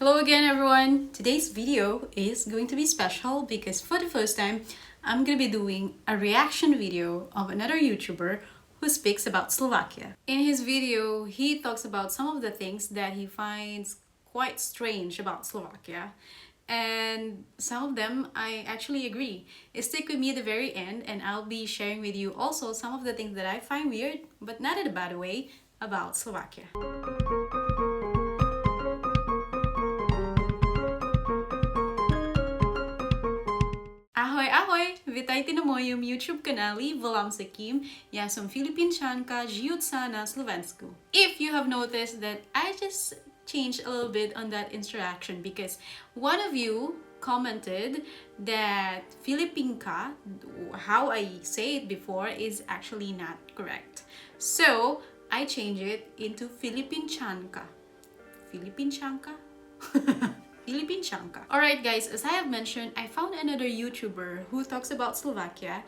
Hello again everyone! Today's video is going to be special because for the first time, I'm going to be doing a reaction video of another YouTuber who speaks about Slovakia. In his video, he talks about some of the things that he finds quite strange about Slovakia. And some of them I actually agree. Stick with me at the very end and I'll be sharing with you also some of the things that I find weird, but not in a bad way, about Slovakia. Ahoj, ahoj! Vitajte na mojom YouTube kanáli, volám se Kim, já jsem Filipínčanka žijúca na Slovensku. If you have noticed that I just changed a little bit on that interaction because one of you commented that Filipinka, how I say it before, is actually not correct. So, I changed it into Filipínčanka. Filipínčanka? Filipínčanka. Alright guys, as I have mentioned, I found another YouTuber who talks about Slovakia,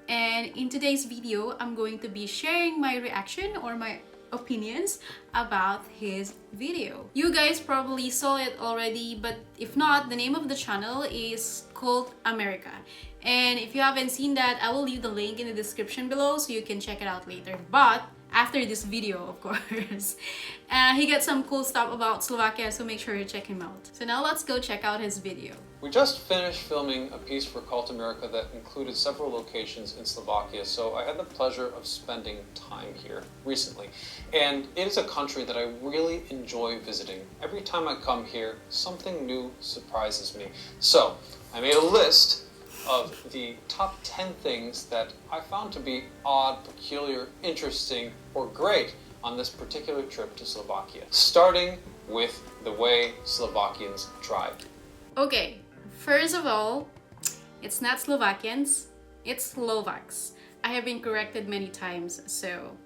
and in today's video, I'm going to be sharing my reaction or my opinions about his video. You guys probably saw it already, but if not, the name of the channel is Kult America. And if you haven't seen that, I will leave the link in the description below so you can check it out later. But after this video, of course. He got some cool stuff about Slovakia, so make sure you check him out. So now let's go check out his video. We just finished filming a piece for Kult America that included several locations in Slovakia, so I had the pleasure of spending time here recently. And it is a country that I really enjoy visiting. Every time I come here, something new surprises me. So, I made a list of the top 10 things that I found to be odd, peculiar, interesting, or great on this particular trip to Slovakia. Starting with the way Slovakians drive. Okay, first of all, it's not Slovakians, it's Slovaks. I have been corrected many times, so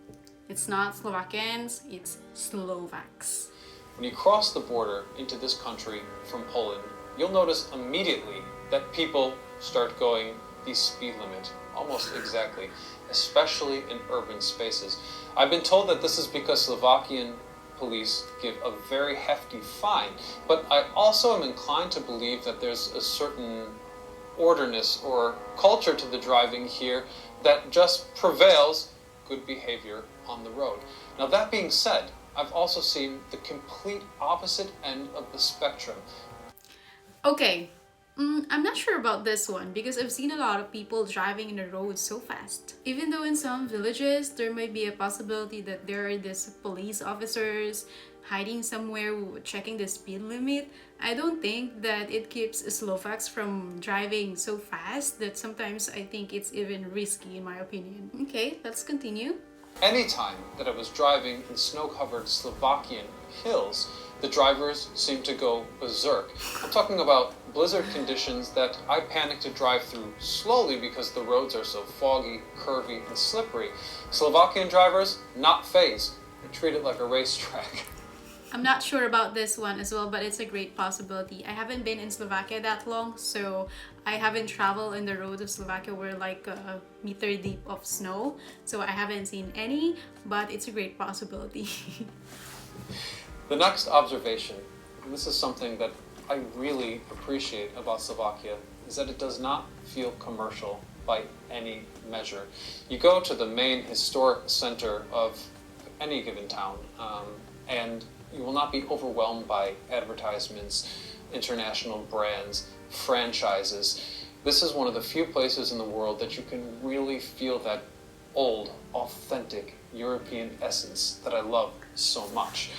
it's not Slovakians, it's Slovaks. When you cross the border into this country from Poland, you'll notice immediately that people start going the speed limit almost exactly, especially in urban spaces. I've been told that this is because Slovakian police give a very hefty fine, but I also am inclined to believe that there's a certain orderness or culture to the driving here that just prevails good behavior on the road. Now that being said, I've also seen the complete opposite end of the spectrum. Okay, I'm not sure about this one because I've seen a lot of people driving in the road so fast. Even though in some villages there might be a possibility that there are these police officers hiding somewhere checking the speed limit, I don't think that it keeps Slovaks from driving so fast that sometimes I think it's even risky in my opinion. Okay, let's continue. Anytime that I was driving in snow-covered Slovakian hills, the drivers seemed to go berserk. I'm talking about blizzard conditions that I panic to drive through slowly because the roads are so foggy, curvy, and slippery. Slovakian drivers, not phased. They treat it like a racetrack. I'm not sure about this one as well, but it's a great possibility. I haven't been in Slovakia that long, so I haven't traveled in the roads of Slovakia where like a meter deep of snow, so I haven't seen any, but it's a great possibility. The next observation, and this is something that I really appreciate about Slovakia, is that it does not feel commercial by any measure. You go to the main historic center of any given town, and you will not be overwhelmed by advertisements, international brands, franchises. This is one of the few places in the world that you can really feel that old, authentic European essence that I love so much.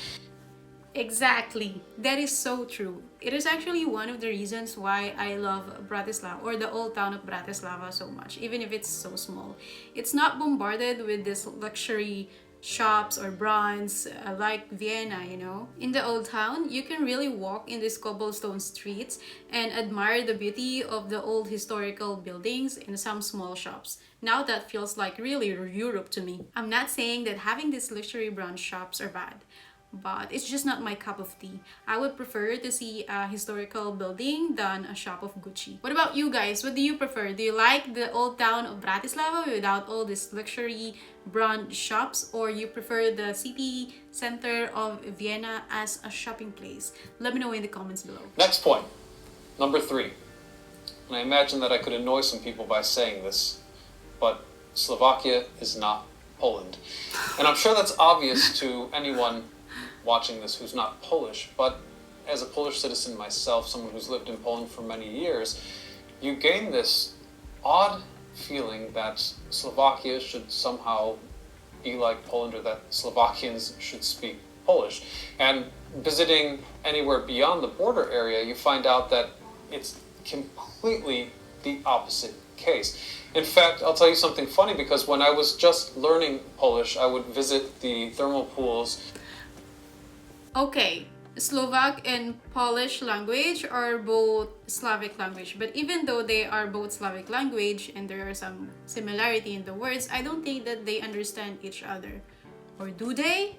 Exactly. That is so true. It is actually one of the reasons why I love Bratislava or the old town of Bratislava so much, even if it's so small. It's not bombarded with this luxury shops or brands like Vienna, you know. In the old town, you can really walk in these cobblestone streets and admire the beauty of the old historical buildings and some small shops. Now that feels like really Europe to me. I'm not saying that having these luxury brand shops are bad, but it's just not my cup of tea. I would prefer to see a historical building than a shop of Gucci. What about you guys? What do you prefer? Do you like the old town of Bratislava without all these luxury brand shops, or you prefer the city center of Vienna as a shopping place? Let me know in the comments below. Next point, number 3. And I imagine that I could annoy some people by saying this, but Slovakia is not Poland. And I'm sure that's obvious to anyone watching this who's not Polish, but as a Polish citizen myself, someone who's lived in Poland for many years, you gain this odd feeling that Slovakia should somehow be like Poland, or that Slovakians should speak Polish. And visiting anywhere beyond the border area, you find out that it's completely the opposite case. In fact, I'll tell you something funny, because when I was just learning Polish, I would visit the thermal pools. Okay, Slovak and Polish language are both Slavic language, but even though they are both Slavic language and there are some similarity in the words, I don't think that they understand each other. Or do they?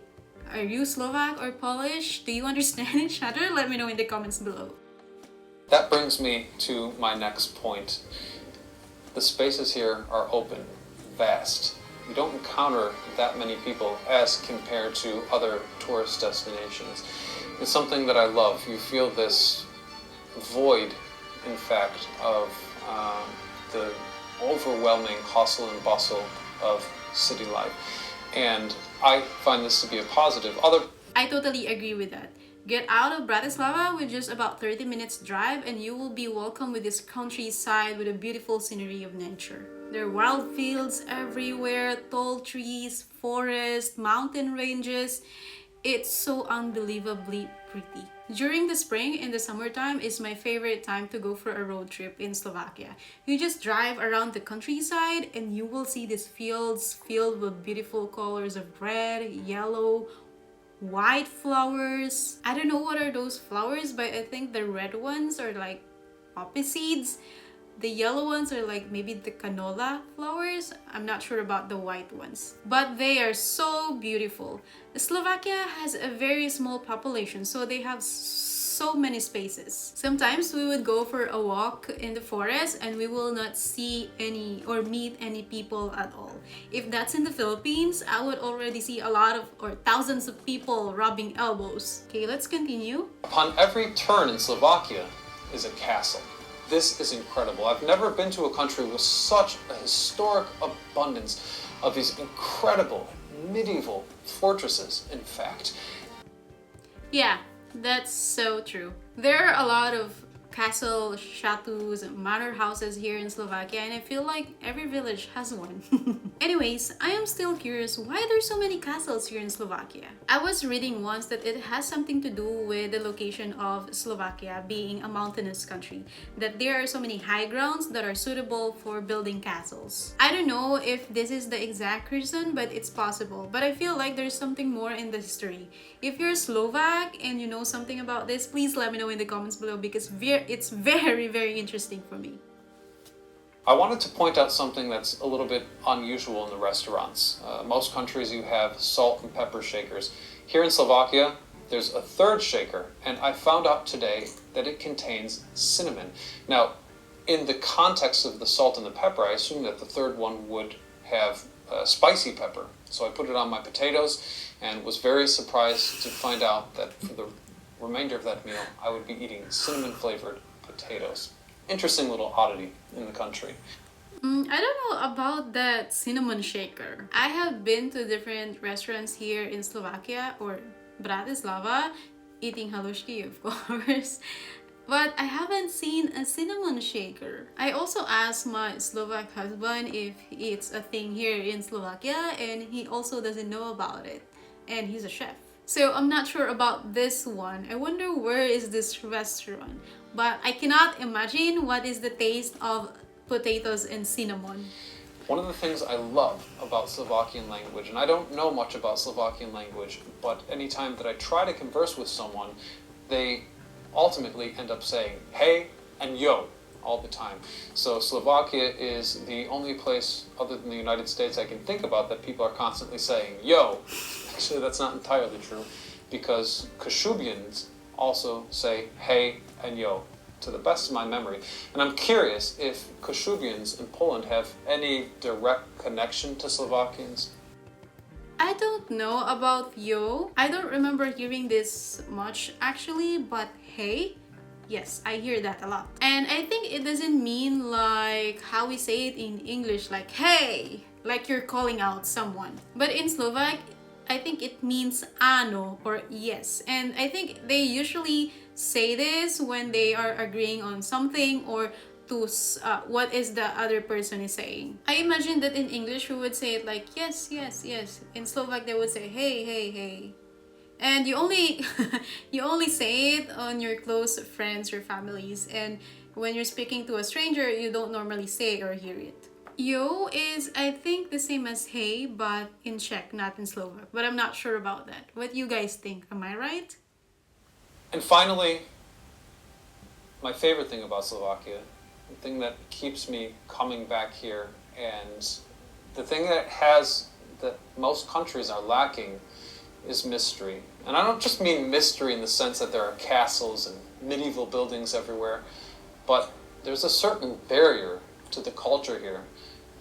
Are you Slovak or Polish? Do you understand each other? Let me know in the comments below. That brings me to my next point. The spaces here are open, vast. You don't encounter that many people as compared to other tourist destinations. It's something that I love. You feel this void, in fact, of the overwhelming hustle and bustle of city life. And I find this to be a positive. I totally agree with that. Get out of Bratislava with just about 30 minutes drive and you will be welcomed with this countryside with a beautiful scenery of nature. There are wild fields everywhere, tall trees, forests, mountain ranges. It's so unbelievably pretty. During the spring and the summertime is my favorite time to go for a road trip in Slovakia. You just drive around the countryside and you will see these fields filled with beautiful colors of red, yellow, white flowers. I don't know what are those flowers, but I think the red ones are like poppy seeds. The yellow ones are like maybe the canola flowers. I'm not sure about the white ones, but they are so beautiful. Slovakia has a very small population, so they have so many spaces. Sometimes we would go for a walk in the forest and we will not see any or meet any people at all. If that's in the Philippines, I would already see a lot of or thousands of people rubbing elbows. Okay, let's continue. Upon every turn in Slovakia is a castle. This is incredible. I've never been to a country with such a historic abundance of these incredible medieval fortresses, in fact. Yeah, that's so true. There are a lot of castle, chateaus, and manor houses here in Slovakia, and I feel like every village has one. Anyways, I am still curious why there's so many castles here in Slovakia. I was reading once that it has something to do with the location of Slovakia being a mountainous country, that there are so many high grounds that are suitable for building castles. I don't know if this is the exact reason, but it's possible. But I feel like there's something more in the history. If you're Slovak and you know something about this, please let me know in the comments below, because it's very, very interesting for me. I wanted to point out something that's a little bit unusual in the restaurants. Most countries you have salt and pepper shakers. Here in Slovakia, there's a third shaker, and I found out today that it contains cinnamon. Now, in the context of the salt and the pepper, I assumed that the third one would have spicy pepper. So I put it on my potatoes and was very surprised to find out that for the remainder of that meal, I would be eating cinnamon-flavored potatoes. Interesting little oddity in the country. I don't know about that cinnamon shaker. I have been to different restaurants here in Slovakia or Bratislava, eating halushki, of course. But I haven't seen a cinnamon shaker. I also asked my Slovak husband if it's a thing here in Slovakia, and he also doesn't know about it. And he's a chef. So I'm not sure about this one. I wonder where is this restaurant. But I cannot imagine what is the taste of potatoes and cinnamon. One of the things I love about Slovakian language, and I don't know much about Slovakian language, but anytime that I try to converse with someone, they ultimately end up saying hey and yo all the time. So Slovakia is the only place other than the United States I can think about that people are constantly saying yo. Actually, that's not entirely true. because Kashubians also say hey and yo, to the best of my memory. And I'm curious if Kashubians in Poland have any direct connection to Slovakians. I don't know about yo. I don't remember hearing this much actually, but hey, yes, I hear that a lot. And I think it doesn't mean like how we say it in English, like hey, like you're calling out someone. But in Slovak, I think it means ano or yes. And I think they usually say this when they are agreeing on something or to what is the other person is saying. I imagine that in English we would say it like yes, yes, yes. In Slovak they would say hey, hey, hey. And you only you only say it on your close friends or families, and when you're speaking to a stranger you don't normally say or hear it. Yo is, I think, the same as hey, but in Czech, not in Slovak. But I'm not sure about that. What you guys think? Am I right? And finally, my favorite thing about Slovakia, the thing that keeps me coming back here, and the thing that most countries are lacking, is mystery. And I don't just mean mystery in the sense that there are castles and medieval buildings everywhere, but there's a certain barrier to the culture here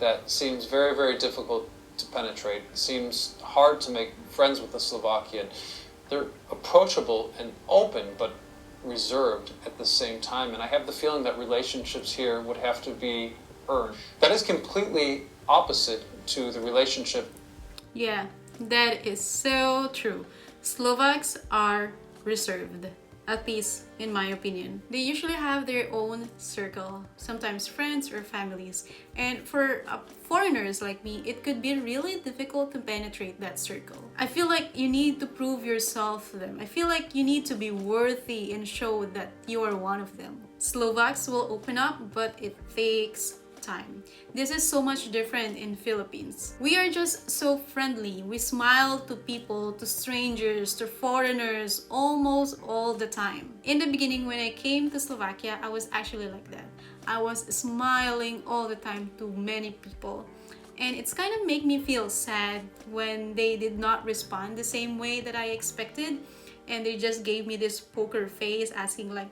that seems very, very difficult to penetrate. It seems hard to make friends with the Slovakian. They're approachable and open, but reserved at the same time. And I have the feeling that relationships here would have to be earned. That is completely opposite to the relationship. Yeah, that is so true. Slovaks are reserved, at least in my opinion. They usually have their own circle, sometimes friends or families. And for foreigners like me, it could be really difficult to penetrate that circle. I feel like you need to prove yourself to them. I feel like you need to be worthy and show that you are one of them. Slovaks will open up, but it takes time. This is so much different in Philippines. We are just so friendly. We smile to people, to strangers, to foreigners almost all the time. In the beginning when I came to Slovakia, I was actually like that. I was smiling all the time to many people. And it's kind of made me feel sad when they did not respond the same way that I expected, and they just gave me this poker face asking like,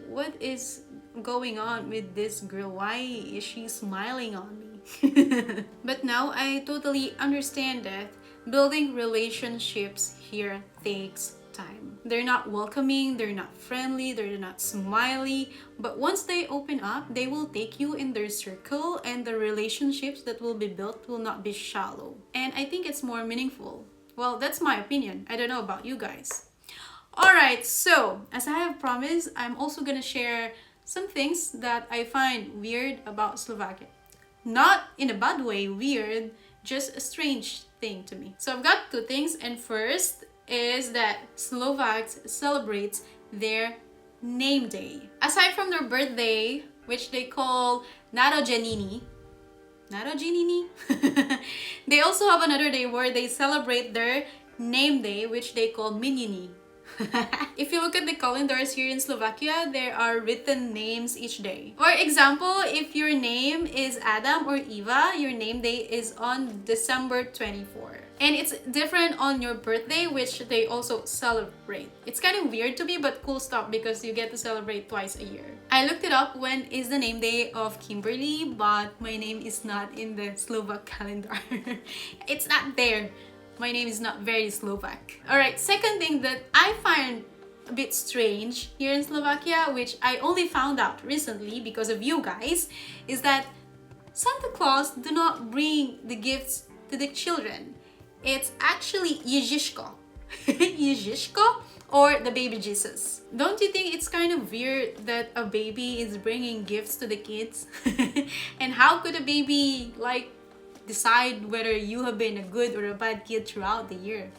what is going on with this girl? Why is she smiling on me? But now I totally understand that building relationships here takes time. They're not welcoming, they're not friendly, they're not smiley, but once they open up, they will take you in their circle, and the relationships that will be built will not be shallow. And I think it's more meaningful. Well, that's my opinion. I don't know about you guys. Alright, so as I have promised, I'm also gonna share some things that I find weird about Slovakia. Not in a bad way weird, just a strange thing to me. So I've got two things, and first is that Slovaks celebrate their name day. Aside from their birthday, which they call Narodzeniny, they also have another day where they celebrate their name day, which they call Mininy. If you look at the calendars here in Slovakia, there are written names each day. For example, if your name is Adam or Eva, your name day is on December 24. And it's different on your birthday, which they also celebrate. It's kind of weird to me, but cool stuff because you get to celebrate twice a year. I looked it up when is the name day of Kimberly, but my name is not in the Slovak calendar. It's not there. My name is not very Slovak. Alright, second thing that I find a bit strange here in Slovakia, which I only found out recently because of you guys, is that Santa Claus do not bring the gifts to the children. It's actually Ježiško. Ježiško, or the baby Jesus. Don't you think it's kind of weird that a baby is bringing gifts to the kids? And how could a baby decide whether you have been a good or a bad kid throughout the year?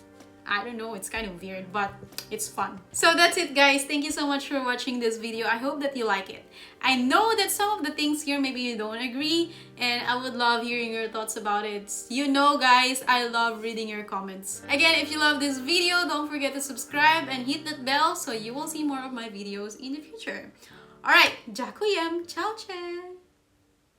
I don't know, it's kind of weird, but it's fun. So that's it guys, thank you so much for watching this video. I hope that you like it. I know that some of the things here maybe you don't agree, and I would love hearing your thoughts about it. You know guys, I love reading your comments. Again, if you love this video, don't forget to subscribe and hit that bell so you will see more of my videos in the future. Alright, dziękuję, ciao ciao!